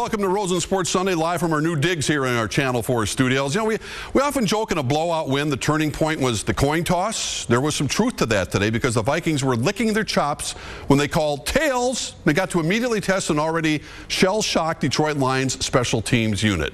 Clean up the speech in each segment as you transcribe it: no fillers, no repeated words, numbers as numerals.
welcome to Rosen Sports Sunday, live from our new digs here in our Channel 4 studios. You know, we often joke in a blowout win, the turning point was the coin toss. There was some truth to that today because the Vikings were licking their chops when they called tails. They got to immediately test an already shell-shocked Detroit Lions special teams unit.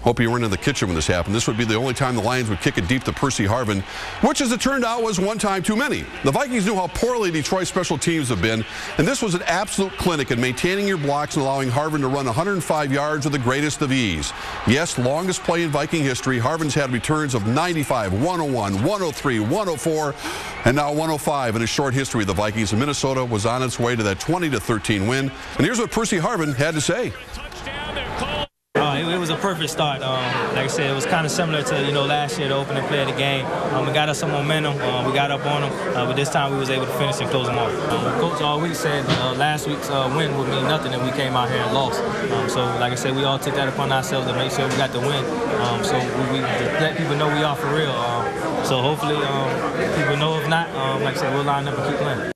Hope you weren't in the kitchen when this happened. This would be the only time the Lions would kick it deep to Percy Harvin, which, as it turned out, was one time too many. The Vikings knew how poorly Detroit special teams have been, and this was an absolute clinic in maintaining your blocks and allowing Harvin to run 105 yards with the greatest of ease. Yes, longest play in Viking history. Harvin's had returns of 95, 101, 103, 104, and now 105 in his short history of the Vikings. And Minnesota was on its way to that 20-13 win. And here's what Percy Harvin had to say. It was a perfect start. Like I said, it was kind of similar to last year, the opening play of the game. It got us some momentum. We got up on them, but this time we was able to finish and close them off. Coach all week said last week's win would mean nothing if we came out here and lost. So like I said, we all took that upon ourselves to make sure we got the win. So we let people know we are for real. So hopefully people know. If not, like I said, we'll line up and keep playing.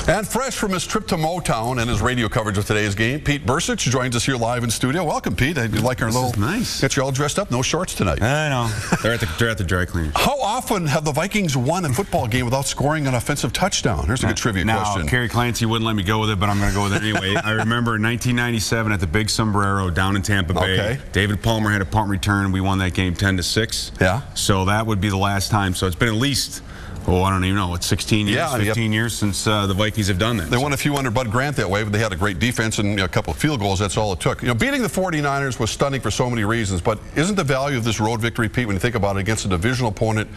And fresh from his trip to Motown and his radio coverage of today's game, Pete Bursich joins us here live in studio. Welcome, Pete. You like our little... Nice. Got you all dressed up. No shorts tonight. I know. They're at the dry cleaners. How often have the Vikings won a football game without scoring an offensive touchdown? Here's a good trivia question. Now, Kerry Clancy wouldn't let me go with it, but I'm going to go with it anyway. I remember 1997 at the Big Sombrero down in Tampa Bay. Okay. David Palmer had a punt return. We won that game 10-6. Yeah. So that would be the last time. So it's been at least... Oh, I don't even know. It's 16 years, 15 years since the Vikings have done that. They won a few under Bud Grant that way, but they had a great defense and a couple of field goals. That's all it took. Beating the 49ers was stunning for so many reasons, but isn't the value of this road victory, Pete, when you think about it, against a divisional opponent,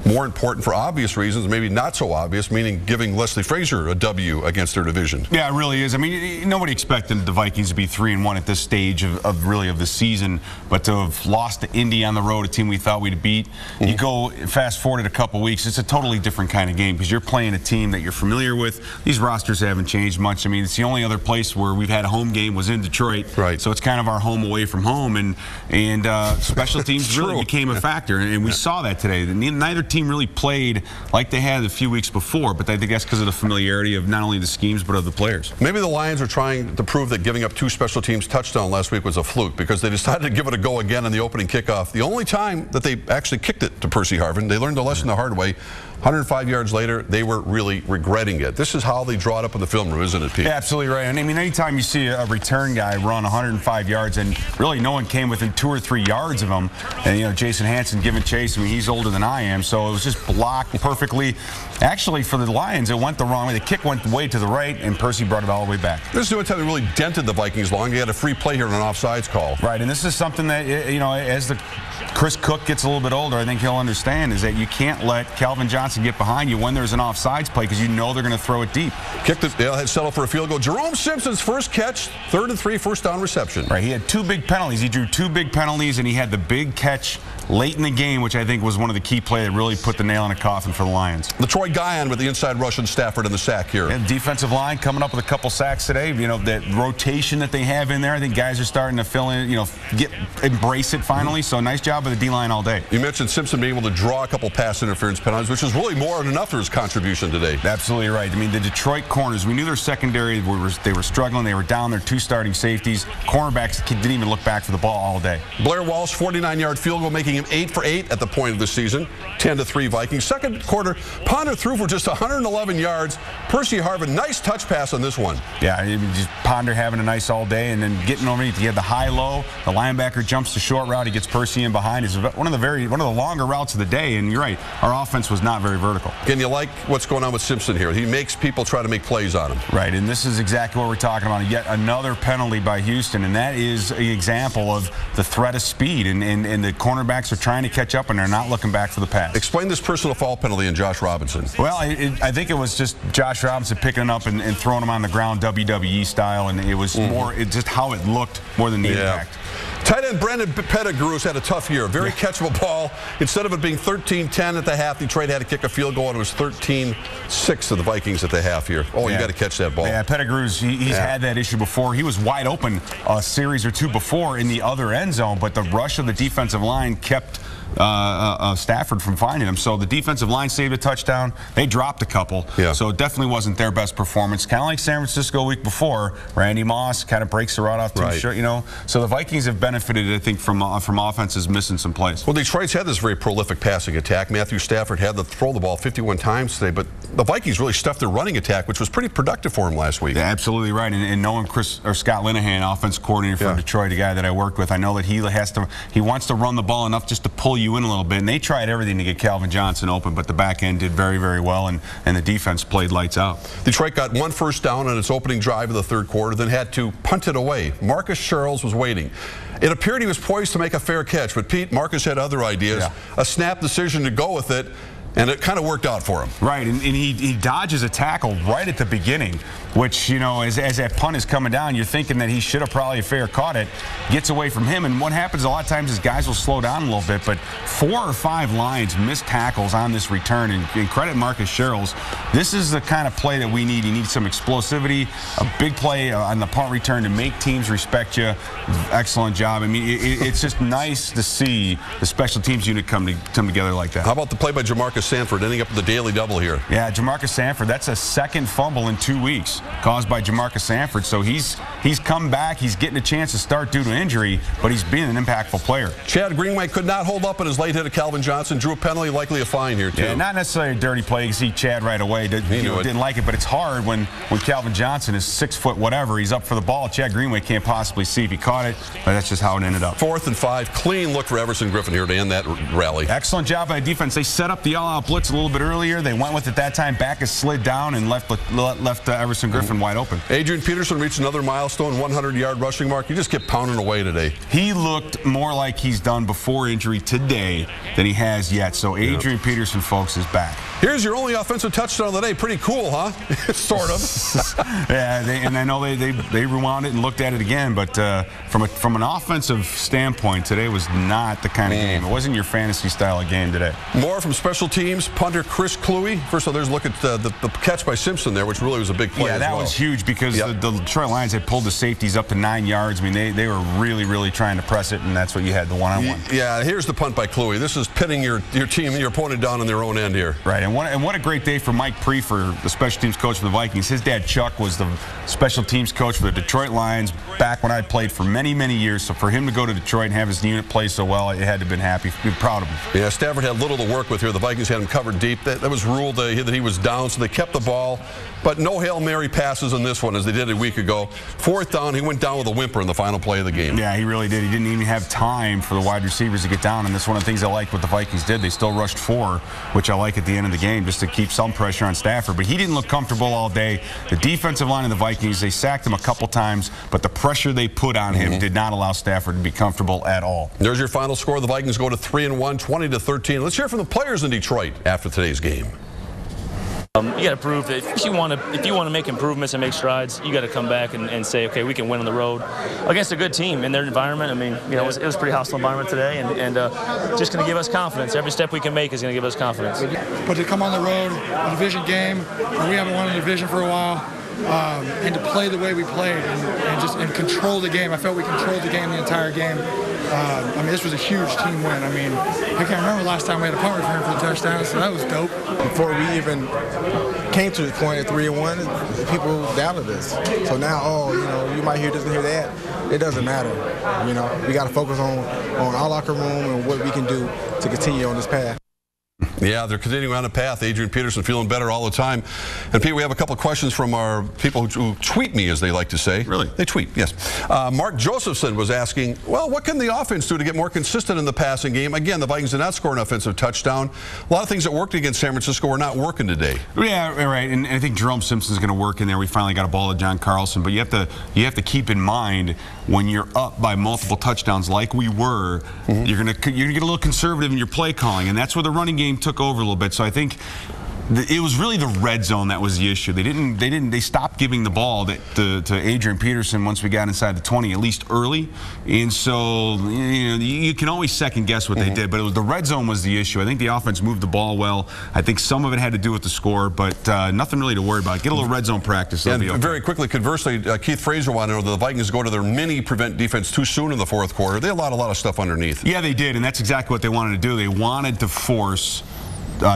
more important for obvious reasons, maybe not so obvious, meaning giving Leslie Frazier a W against their division? Yeah, it really is. I mean, nobody expected the Vikings to be 3-1 at this stage of the season, but to have lost to Indy on the road, a team we thought we'd beat. You go fast forward a couple weeks, it's a totally different kind of game because you're playing a team that you're familiar with. These rosters haven't changed much. I mean, it's the only other place where we've had a home game was in Detroit. Right. So it's kind of our home away from home, and special teams really became a factor, and we saw that today. Neither team really played like they had a few weeks before, but I think that's because of the familiarity of not only the schemes but of the players. Maybe the Lions are trying to prove that giving up 2 special teams touchdowns last week was a fluke because they decided to give it a go again in the opening kickoff. The only time that they actually kicked it to Percy Harvin, they learned a lesson the hard way. 105 yards later, they were really regretting it. This is how they draw it up in the film room, isn't it, Pete? Yeah, absolutely right. And I mean, anytime you see a return guy run 105 yards and really no one came within 2 or 3 yards of him, and Jason Hanson giving chase, I mean, he's older than I am, so it was just blocked perfectly. Actually, for the Lions, it went the wrong way. The kick went way to the right, and Percy brought it all the way back. This is the only time they really dented the Vikings long. They had a free play here on an offsides call. Right, and this is something that, as the Chris Cook gets a little bit older, I think he'll understand, is that you can't let Calvin Johnson get behind you when there's an offsides play because you know they're going to throw it deep. They'll had settled for a field goal. Jerome Simpson's first catch, 3rd and 3, first down reception. Right, he had 2 big penalties. He drew 2 big penalties, and he had the big catch late in the game, which I think was one of the key plays that really put the nail in the coffin for the Lions. The Troy Guion with the inside rush and Stafford in the sack here. And defensive line coming up with a couple sacks today. That rotation that they have in there, I think guys are starting to fill in, embrace it finally. So nice job of the D-line all day. You mentioned Simpson being able to draw a couple pass interference penalties, which is really more than enough for his contribution today. Absolutely right. I mean, the Detroit corners, we knew their secondary, they were struggling. They were down their 2 starting safeties. Cornerbacks didn't even look back for the ball all day. Blair Walsh, 49-yard field goal, making him 8 for 8 at the point of the season. 10-3 Vikings. Second quarter, Ponder threw for just 111 yards. Percy Harvin, nice touch pass on this one. Yeah, just Ponder having a nice all day, and then getting over it. He had the high-low. The linebacker jumps the short route. He gets Percy in behind. It's one of the longer routes of the day, and you're right, our offense was not very vertical. Again, you like what's going on with Simpson here. He makes people try to make plays on him. Right, and this is exactly what we're talking about. Yet another penalty by Houston, and that is an example of the threat of speed, and the cornerbacks are trying to catch up, and they're not looking back for the pass. Explain this personal foul penalty in Josh Robinson. Well, I think it was just Josh Robinson picking him up and throwing him on the ground WWE style, and it was more just how it looked more than the impact. Tight end Brandon Pettigrew's had a tough year. Very catchable ball. Instead of it being 13-10 at the half, Detroit had to kick a field goal, and it was 13-6 to the Vikings at the half here. Oh, you got to catch that ball. Yeah, Pettigrew's, he's had that issue before. He was wide open a series or two before in the other end zone, but the rush of the defensive line kept Stafford from finding him. So the defensive line saved a touchdown. They dropped a couple. So it definitely wasn't their best performance. Kind of like San Francisco week before. Randy Moss kind of breaks the rod off too short, you know. So the Vikings have benefited, I think, from offenses missing some plays. Well, Detroit's had this very prolific passing attack. Matthew Stafford had to throw the ball 51 times today, but the Vikings really stuffed their running attack, which was pretty productive for him last week. Yeah, absolutely right. And knowing Scott Linehan, offensive coordinator for Detroit, a guy that I worked with, I know that he wants to run the ball enough just to pull you in a little bit. And they tried everything to get Calvin Johnson open, but the back end did very, very well, and the defense played lights out. Detroit got one first down on its opening drive of the third quarter, then had to punt it away. Marcus Sherrills was waiting. It appeared he was poised to make a fair catch, but Marcus had other ideas. A snap decision to go with it, and it kind of worked out for him. Right, and he dodges a tackle right at the beginning, which, you know, as that punt is coming down, you're thinking that he should have probably fair caught it, gets away from him, and what happens a lot of times is guys will slow down a little bit, but 4 or 5 lines missed tackles on this return, and credit Marcus Sherrills. This is the kind of play that we need. You need some explosivity, a big play on the punt return to make teams respect you. Excellent job. I mean, it's just nice to see the special teams unit come together like that. How about the play by Jamarcus Sanford, ending up with the daily double here? Yeah, Jamarcus Sanford, that's a second fumble in 2 weeks caused by Jamarcus Sanford. So he's come back. He's getting a chance to start due to injury, but he's being an impactful player. Chad Greenway could not hold up in his late hit of Calvin Johnson. Drew a penalty, likely a fine here, too. Yeah, not necessarily a dirty play. You can see Chad right away. Didn't like it, but it's hard when Calvin Johnson is 6 foot whatever. He's up for the ball. Chad Greenway can't possibly see if he caught it, but that's just how it ended up. 4th and 5. Clean look for Everson Griffin here to end that rally. Excellent job by the defense. They set up the all-out blitz a little bit earlier. They went with it that time. Backus slid down and left Everson Griffin wide open. Adrian Peterson reached another milestone, 100-yard rushing mark. He just kept pounding away today. He looked more like he's done before injury today than he has yet. So Adrian Peterson, folks, is back. Here's your only offensive touchdown of the day. Pretty cool, huh? Sort of. Yeah, and I know they rewound it and looked at it again, but from an offensive standpoint, today was not the kind of game. It wasn't your fantasy style of game today. More from special teams. Punter Chris Kluwe. First of all, there's a look at the catch by Simpson there, which really was a big play. Yeah, that was huge because the Detroit Lions had pulled the safeties up to 9 yards. I mean, they were really, really trying to press it, and that's what you had, the one-on-one. Yeah, here's the punt by Kluwe. This is pitting your team, your opponent down on their own end here. Right, and what a great day for Mike Prefer, the special teams coach for the Vikings. His dad, Chuck, was the special teams coach for the Detroit Lions back when I played for many, many years. So for him to go to Detroit and have his unit play so well, it had to have been happy, proud of him. Yeah, Stafford had little to work with here. The Vikings had him covered deep. That was ruled that he was down, so they kept the ball. But no Hail Mary passes in this one, as they did a week ago. 4th down, he went down with a whimper in the final play of the game. Yeah, he really did. He didn't even have time for the wide receivers to get down, and that's one of the things I like what the Vikings did. They still rushed 4, which I like at the end of the game, just to keep some pressure on Stafford. But he didn't look comfortable all day. The defensive line of the Vikings, they sacked him a couple times, but the pressure they put on him did not allow Stafford to be comfortable at all. There's your final score. The Vikings go to 3-1, 20-13. Let's hear from the players in Detroit after today's game. You got to prove that if you want to make improvements and make strides, you got to come back and say, okay, we can win on the road against a good team in their environment. I mean, you know, it was a pretty hostile environment today, and just going to give us confidence. Every step we can make is going to give us confidence. But to come on the road, a division game, we haven't won a division for a while, and to play the way we played and control the game. I felt we controlled the game the entire game. I mean, this was a huge team win. I mean, I can't remember last time we had a punt return for the touchdown, so that was dope. Before we even came to the point at 3-1, people doubted us. So now, you know, you might hear this and hear that. It doesn't matter. You know, we got to focus on our locker room and what we can do to continue on this path. Yeah, they're continuing on a path. Adrian Peterson feeling better all the time. And Pete, we have a couple of questions from our people who tweet me, as they like to say. Really? They tweet, yes. Mark Josephson was asking, well, what can the offense do to get more consistent in the passing game? Again, the Vikings did not score an offensive touchdown. A lot of things that worked against San Francisco were not working today. Yeah, right. And I think Jerome Simpson's going to work in there. We finally got a ball to John Carlson. But you have to keep in mind, when you're up by multiple touchdowns like we were, you're going to get a little conservative in your play calling. And that's where the running game took over a little bit. So I think It was really the red zone that was the issue. They stopped giving the ball to Adrian Peterson once we got inside the 20, at least early. And so you can always second guess what they did, but it was the red zone was the issue. I think the offense moved the ball well. I think some of it had to do with the score, but nothing really to worry about. Get a little red zone practice. And very quickly, conversely, Keith Fraser wanted to know that the Vikings go to their mini prevent defense too soon in the fourth quarter. They allowed a lot of stuff underneath. Yeah, they did, and that's exactly what they wanted to do. They wanted to force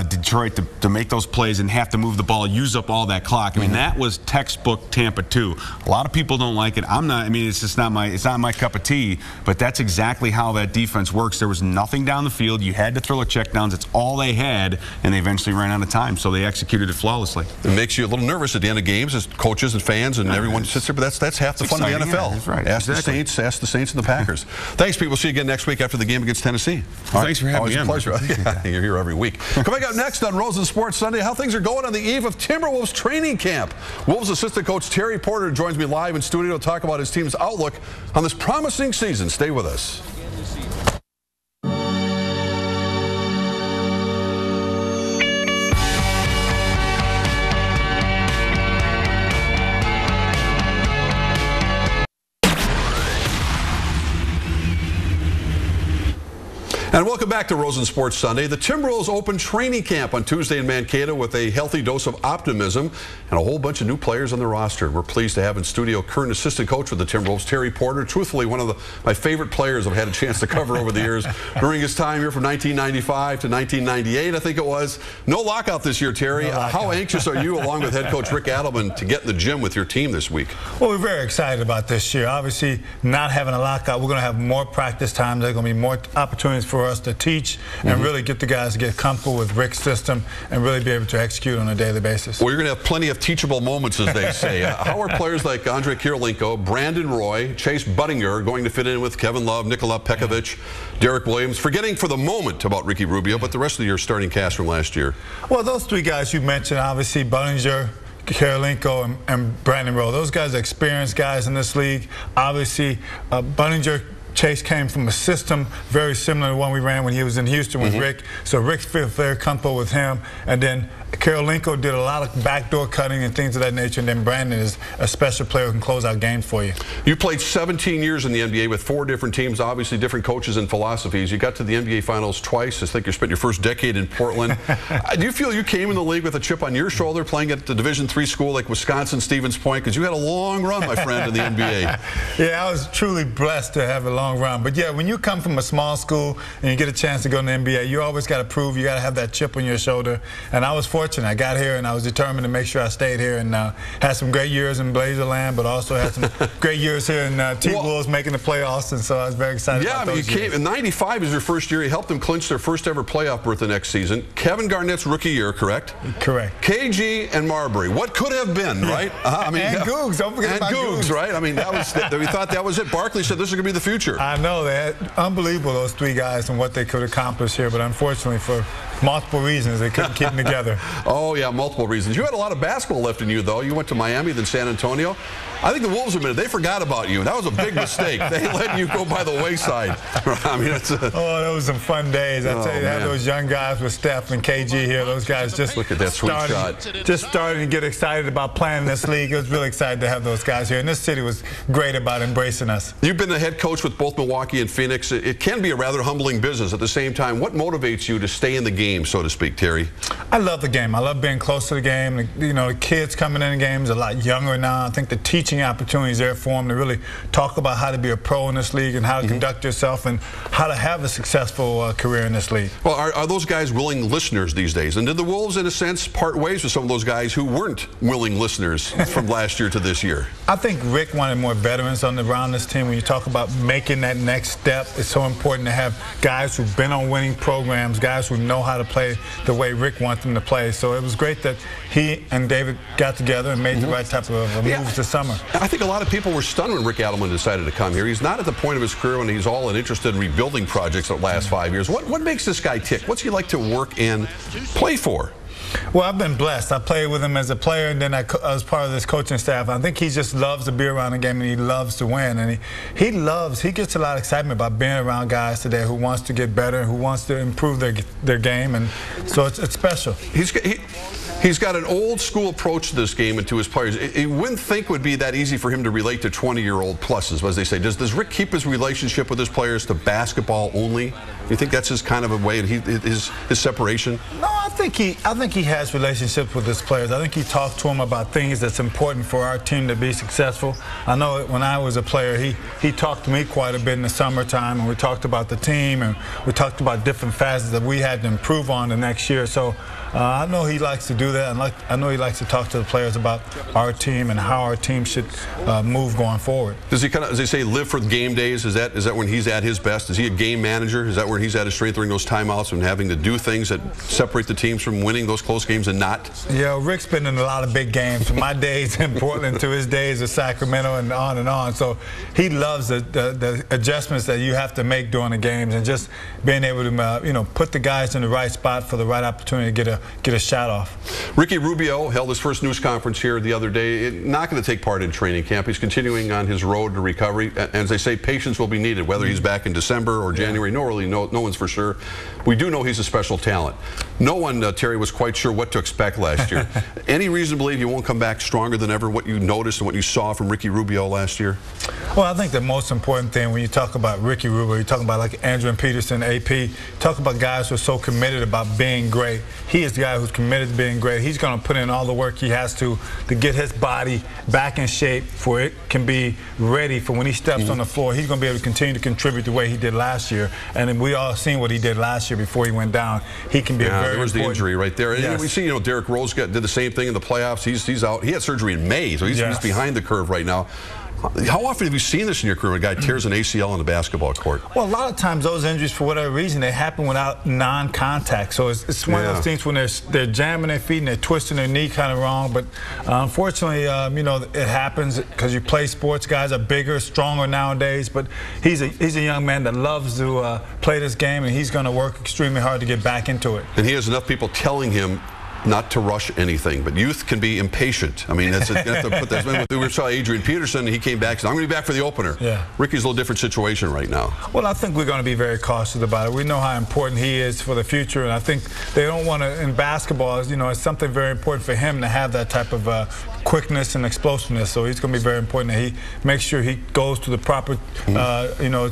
Detroit to make those plays and have to move the ball, use up all that clock. I mean, that was textbook Tampa 2. A lot of people don't like it. I'm not. I mean, it's just not my cup of tea. But that's exactly how that defense works. There was nothing down the field. You had to throw the checkdowns. It's all they had, and they eventually ran out of time. So they executed it flawlessly. It makes you a little nervous at the end of games as coaches and fans and everyone sits there. But that's half the fun of the NFL. Yeah, that's right. Ask the Saints and the Packers. Thanks, people. We'll see you again next week after the game against Tennessee. Thanks for having me. Always a pleasure. You're here every week. Coming up next on Rosen Sports Sunday, how things are going on the eve of Timberwolves training camp. Wolves assistant coach Terry Porter joins me live in studio to talk about his team's outlook on this promising season. Stay with us. And welcome back to Rosen Sports Sunday. The Timberwolves opened training camp on Tuesday in Mankato with a healthy dose of optimism and a whole bunch of new players on the roster. We're pleased to have in studio current assistant coach with the Timberwolves, Terry Porter. Truthfully, one of my favorite players I've had a chance to cover over the years during his time here from 1995 to 1998, I think it was. No lockout this year, Terry. How anxious are you, along with head coach Rick Adelman, to get in the gym with your team this week? Well, we're very excited about this year. Obviously, not having a lockout, we're going to have more practice time. There's going to be more opportunities for us to teach and really get the guys to get comfortable with Rick's system and really be able to execute on a daily basis. Well, you're going to have plenty of teachable moments, as they say. How are players like Andre Kirilenko, Brandon Roy, Chase Budinger going to fit in with Kevin Love, Nikola Pekovic, Derek Williams, forgetting for the moment about Ricky Rubio, but the rest of your starting cast from last year? Well, those three guys you mentioned, obviously Budinger, Kirilenko, and Brandon Roy. Those guys are experienced guys in this league. Obviously, Budinger, Chase came from a system very similar to the one we ran when he was in Houston with Rick. So Rick feels very comfortable with him. And then Kirilenko did a lot of backdoor cutting and things of that nature. And then Brandon is a special player who can close out games for you. You played 17 years in the NBA with 4 different teams, obviously different coaches and philosophies. You got to the NBA Finals twice. I think you spent your first decade in Portland. Do you feel you came in the league with a chip on your shoulder playing at the Division III school like Wisconsin, Stevens Point? Because you had a long run, my friend, in the NBA. Yeah, I was truly blessed to have a long run. But yeah, when you come from a small school and you get a chance to go in the NBA, you always got to prove, you got to have that chip on your shoulder. And I was fortunate. I got here and I was determined to make sure I stayed here and had some great years in Blazerland, but also had some great years here in T-Wolves making the playoffs. And so I was very excited about those years. In '95 is your first year. You helped them clinch their first ever playoff berth the next season. Kevin Garnett's rookie year, correct? Correct. KG and Marbury. What could have been, right? I mean, and Googs. Don't forget about Googs. Right? I mean, that was we thought that was it. Barkley said this is going to be the future. I know that. Unbelievable, those three guys and what they could accomplish here. But unfortunately, for multiple reasons, they couldn't keep them together. Oh, yeah, multiple reasons. You had a lot of basketball left in you, though. You went to Miami, then San Antonio. I think the Wolves admitted they forgot about you. That was a big mistake. They let you go by the wayside. I mean, that was some fun days. I tell you, to have those young guys with Steph and KG here, those guys just look at that sweet shot. Just starting to get excited about playing in this league. It was really excited to have those guys here, and this city was great about embracing us. You've been the head coach with both Milwaukee and Phoenix. It can be a rather humbling business. At the same time, what motivates you to stay in the game, so to speak, Terry? I love the game. I love being close to the game. You know, the kids coming in the games are a lot younger now. I think the teaching opportunities there for them to really talk about how to be a pro in this league and how to conduct yourself and how to have a successful career in this league. Well, are those guys willing listeners these days? And did the Wolves, in a sense, part ways with some of those guys who weren't willing listeners from last year to this year? I think Rick wanted more veterans around this team. When you talk about making that next step, it's so important to have guys who've been on winning programs, guys who know how to play the way Rick wants them to play. So it was great that he and David got together and made the right type of moves this summer. I think a lot of people were stunned when Rick Adelman decided to come here. He's not at the point of his career when he's all interested in rebuilding projects the last 5 years. What makes this guy tick? What's he like to work and play for? Well, I've been blessed. I played with him as a player, and then I was part of this coaching staff. I think he just loves to be around the game, and he loves to win. And he gets a lot of excitement about being around guys today who wants to get better, who wants to improve their game, and so it's special. He's got an old school approach to this game and to his players. You wouldn't think it would be that easy for him to relate to 20-year-old pluses, as they say. Does Rick keep his relationship with his players to basketball only? Do you think that's his kind of a way, his separation? No, I think he has relationships with his players. I think he talked to them about things that's important for our team to be successful. I know when I was a player, he talked to me quite a bit in the summertime, and we talked about the team, and we talked about different facets that we had to improve on the next year. So I know he likes to do that, and I know he likes to talk to the players about our team and how our team should move going forward. Does he kind of, as they say, live for game days? Is that when he's at his best? Is he a game manager? Is that where he's at his strength during those timeouts and having to do things that separate the teams from winning those close games and not? Yeah, Rick's been in a lot of big games, from my days in Portland to his days in Sacramento and on and on. So he loves the adjustments that you have to make during the games, and just being able to put the guys in the right spot for the right opportunity to get a shot off. Ricky Rubio held his first news conference here the other day. Not going to take part in training camp. He's continuing on his road to recovery. And as they say, patience will be needed, whether he's back in December or January. No one's for sure. We do know he's a special talent. No one, Terry, was quite sure what to expect last year. Any reason to believe he won't come back stronger than ever, what you noticed and what you saw from Ricky Rubio last year? Well, I think the most important thing when you talk about Ricky Rubio, you talk about like Andrew and Peterson, AP, talk about guys who are so committed about being great. He is the guy who's committed to being great. He's going to put in all the work he has to get his body back in shape for it can be ready for when he steps on the floor. He's going to be able to continue to contribute the way he did last year. And then we all seen what he did last year before he went down. He can be a very there was the injury right there. Yes. And we see, Derrick Rose did the same thing in the playoffs. He's out. He had surgery in May, so he's behind the curve right now. How often have you seen this in your career when a guy tears an ACL on the basketball court? Well, a lot of times those injuries, for whatever reason, they happen without non-contact. So it's one of those things when they're jamming their feet and they're twisting their knee kind of wrong. But unfortunately, it happens because you play sports. Guys are bigger, stronger nowadays. But he's a young man that loves to play this game, and he's going to work extremely hard to get back into it. And he has enough people telling him not to rush anything, but youth can be impatient. I mean, you have to put that. We saw Adrian Peterson, and he came back and said, I'm going to be back for the opener. Yeah. Ricky's a little different situation right now. Well, I think we're going to be very cautious about it. We know how important he is for the future, and I think they don't want to, in basketball, it's something very important for him to have that type of quickness and explosiveness. So he's going to be very important that he makes sure he goes to the proper,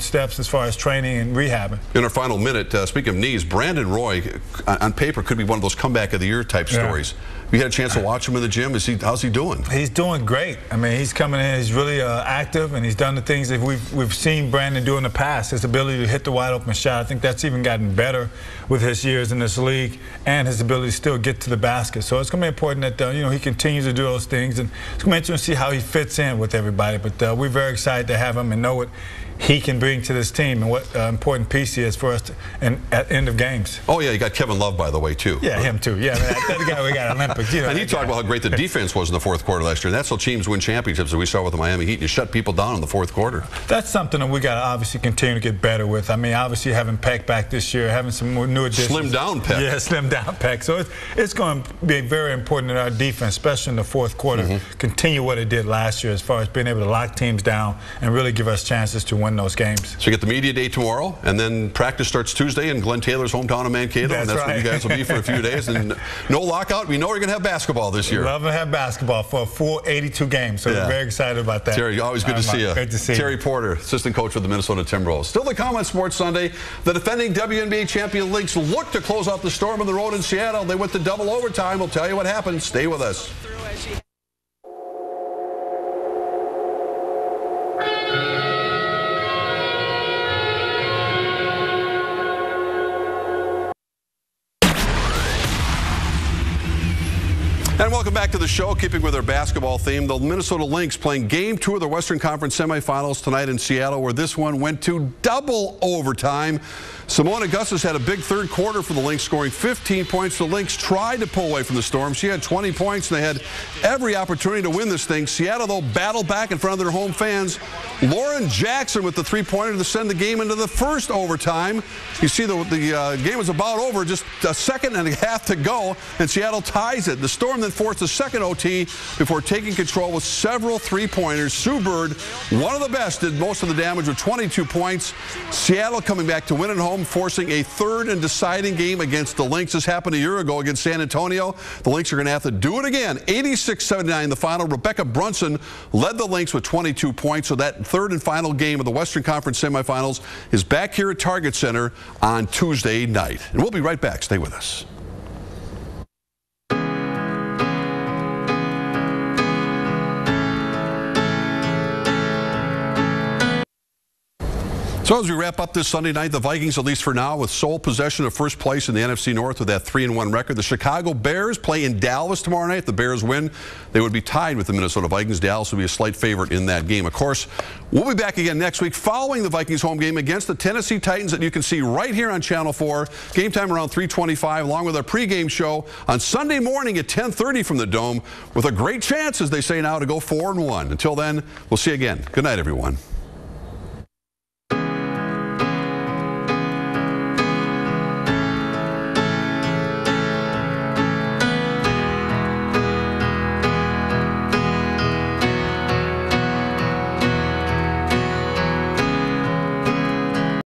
steps as far as training and rehabbing. In our final minute, speaking of knees, Brandon Roy, on paper, could be one of those comeback of the year type stories. You had a chance to watch him in the gym. How's he doing? He's doing great. I mean, he's coming in. He's really active, and he's done the things that we've seen Brandon do in the past. His ability to hit the wide open shot. I think that's even gotten better with his years in this league, and his ability to still get to the basket. So it's going to be important that he continues to do those things, and it's going to be interesting to see how he fits in with everybody. But we're very excited to have him and know what he can bring to this team and what important piece he is for us at end of games. Oh yeah, you got Kevin Love, by the way, too. Yeah, him too. Yeah, that guy we got Olympics. And he talked about how great the defense was in the fourth quarter last year. That's how teams win championships, as we saw with the Miami Heat. You shut people down in the fourth quarter. That's something that we got to obviously continue to get better with. I mean, obviously having Peck back this year, having some more new additions. Slim down Peck. Yeah, slim down Peck. So it's going to be very important in our defense, especially in the fourth quarter, continue what it did last year as far as being able to lock teams down and really give us chances to win those games. So you get the media day tomorrow, and then practice starts Tuesday in Glenn Taylor's hometown of Mankato, and that's where you guys will be for a few days. And no lockout. We know you're going to have basketball this year. Love to have basketball for a full 82 games, so we're very excited about that. Terry, always good to see you. Great to see you. Terry Porter, assistant coach of the Minnesota Timberwolves. Still to come on Sports Sunday, the defending WNBA champion Lynx look to close out the storm on the road in Seattle. They went to double overtime. We'll tell you what happened. Stay with us. And welcome back to the show. Keeping with our basketball theme, the Minnesota Lynx playing Game 2 of the Western Conference semifinals tonight in Seattle, where this one went to double overtime. Simone Augustus had a big third quarter for the Lynx, scoring 15 points. The Lynx tried to pull away from the Storm. She had 20 points, and they had every opportunity to win this thing. Seattle, though, battled back in front of their home fans. Lauren Jackson with the three-pointer to send the game into the first overtime. You see the game was about over, just a second and a half to go, and Seattle ties it. The Storm then forced a second OT before taking control with several three-pointers. Sue Bird, one of the best, did most of the damage with 22 points. Seattle coming back to win at home, forcing a third and deciding game against the Lynx. This happened a year ago against San Antonio. The Lynx are going to have to do it again. 86-79 the final. Rebecca Brunson led the Lynx with 22 points. So that third and final game of the Western Conference semifinals is back here at Target Center on Tuesday night. And we'll be right back. Stay with us. So as we wrap up this Sunday night, the Vikings, at least for now, with sole possession of first place in the NFC North with that 3-1 record. The Chicago Bears play in Dallas tomorrow night. If the Bears win, they would be tied with the Minnesota Vikings. Dallas would be a slight favorite in that game. Of course, we'll be back again next week following the Vikings home game against the Tennessee Titans that you can see right here on Channel 4. Game time around 3:25, along with our pregame show on Sunday morning at 10:30 from the Dome, with a great chance, as they say now, to go 4-1. Until then, we'll see you again. Good night, everyone.